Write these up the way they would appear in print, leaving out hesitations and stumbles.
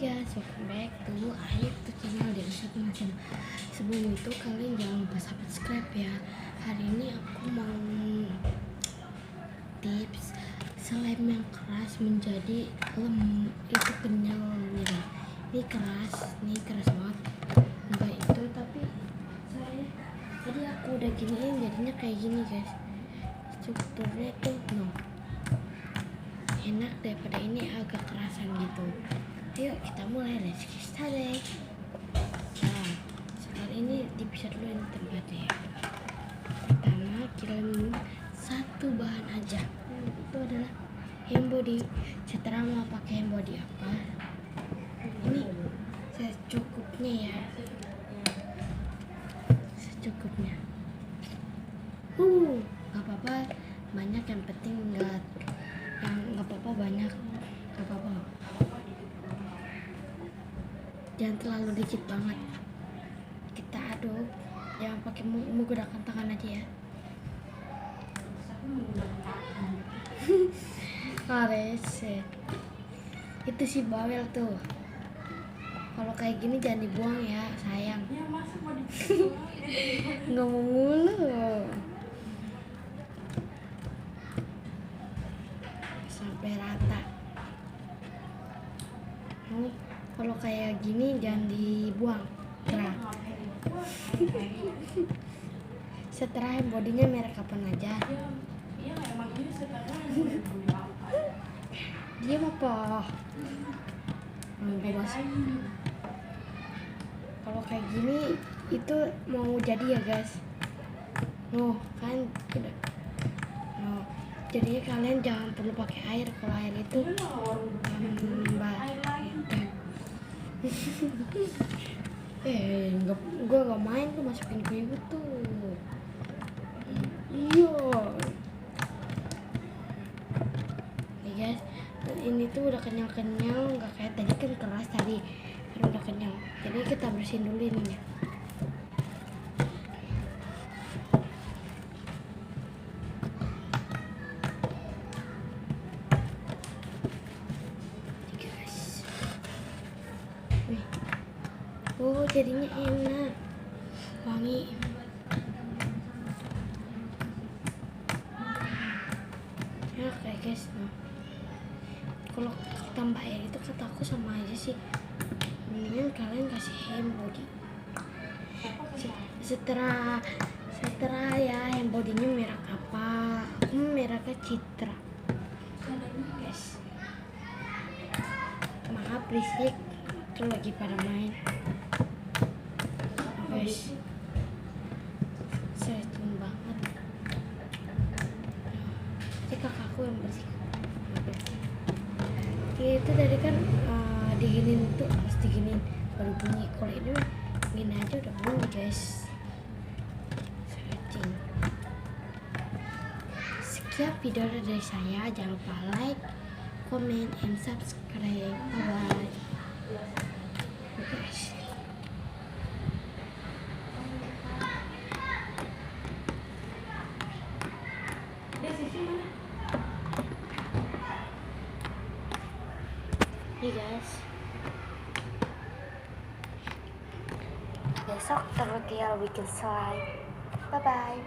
guys, welcome back to Aib tuh channel dari Satu Channel. Sebelum itu kalian jangan lupa subscribe ya. Hari ini aku mau tips slime yang keras menjadi itu kenyal gitu. Ini keras banget. Enggak itu tapi saya tadi aku udah giniin jadinya kayak gini guys. Strukturnya tuh enak daripada ini agak kerasan gitu. Ayo kita mulai, let's get started. Nah, sekarang ini dipisah dulu ini tempatnya ya. Pertama kita satu bahan aja, itu adalah hand body. Setelah mau pakai hand body apa, ini secukupnya ya, secukupnya. Gak apa-apa banyak, yang penting nggak apa-apa banyak, gak apa-apa. Jangan terlalu dikit banget. Kita aduk, jangan pakai menggunakan tangan aja ya. Rese. Itu si bawel tuh. Kalau kayak gini jangan dibuang ya, sayang. Nggak mau mulu. Sampai rata. Kalau kayak gini jangan dibuang. Setelah bodinya merek kapan aja. Dia apa? Kalau kayak gini itu mau jadi ya guys. Kan udah. Jadinya kalian jangan perlu pakai air. Kalau air itu gue gak main tuh, masukin ke ibu tuh. Iya. Nih guys, ini tuh udah kenyal-kenyal, nggak kayak tadi kan keras tadi. Kan udah kenyal. Jadi kita bersihin dulu ininya. Jadinya enak, wangi. Enak ya guys. Kalau tambah air itu kata aku sama aja sih. Mendingan kalian kasih hand body. Setelah ya hand bodinya merek apa? Aku mereknya Citra. Guys, maaf berisik, tuh lagi pada main. Guys, sering banget. Ini kakakku yang bersih. Itu tadi kan diginin tuh, harus diginin baru bunyi. Kalau ini gini aja udah bunyi guys. Sekian video dari saya. Jangan lupa like, comment, and subscribe. Bye guys. Nih guys, besok terutial bikin slime. Bye bye.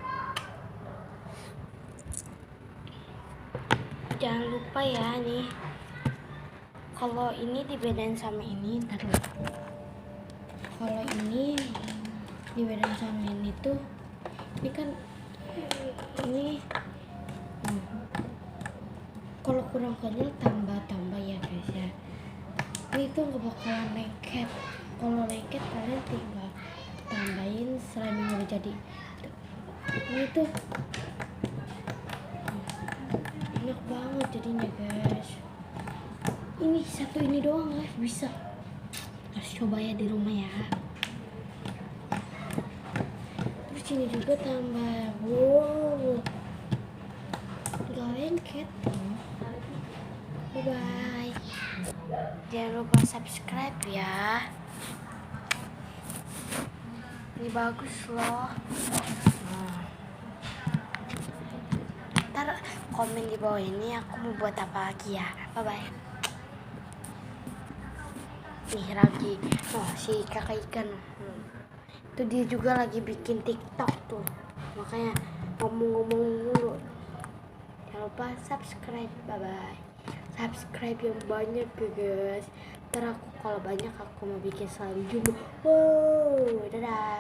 Jangan lupa ya nih, kalau ini dibedain sama ini, kalau ini dibedain sama ini tuh, ini kan ini kalau kurang kenyal tambah ya guys ya. Ini tuh gak bakalan lengket. Kalau lengket kalian tinggal tambahin slime yang udah jadi. Ini tuh enak banget jadinya guys. Ini satu ini doang guys, bisa. Harus coba ya di rumah ya. Terus ini juga tambah. Wow, gak lengket. Bye bye. Jangan lupa subscribe ya. Ini bagus loh. Ntar komen di bawah ini aku mau buat apa lagi ya. Bye bye. nih lagi si kakak ikan. Itu dia juga lagi bikin TikTok tuh, makanya ngomong-ngomong mulu. Jangan lupa subscribe, bye bye. Subscribe yang banyak ya guys, ntar aku kalau banyak aku mau bikin slime juga. Wow, dadah.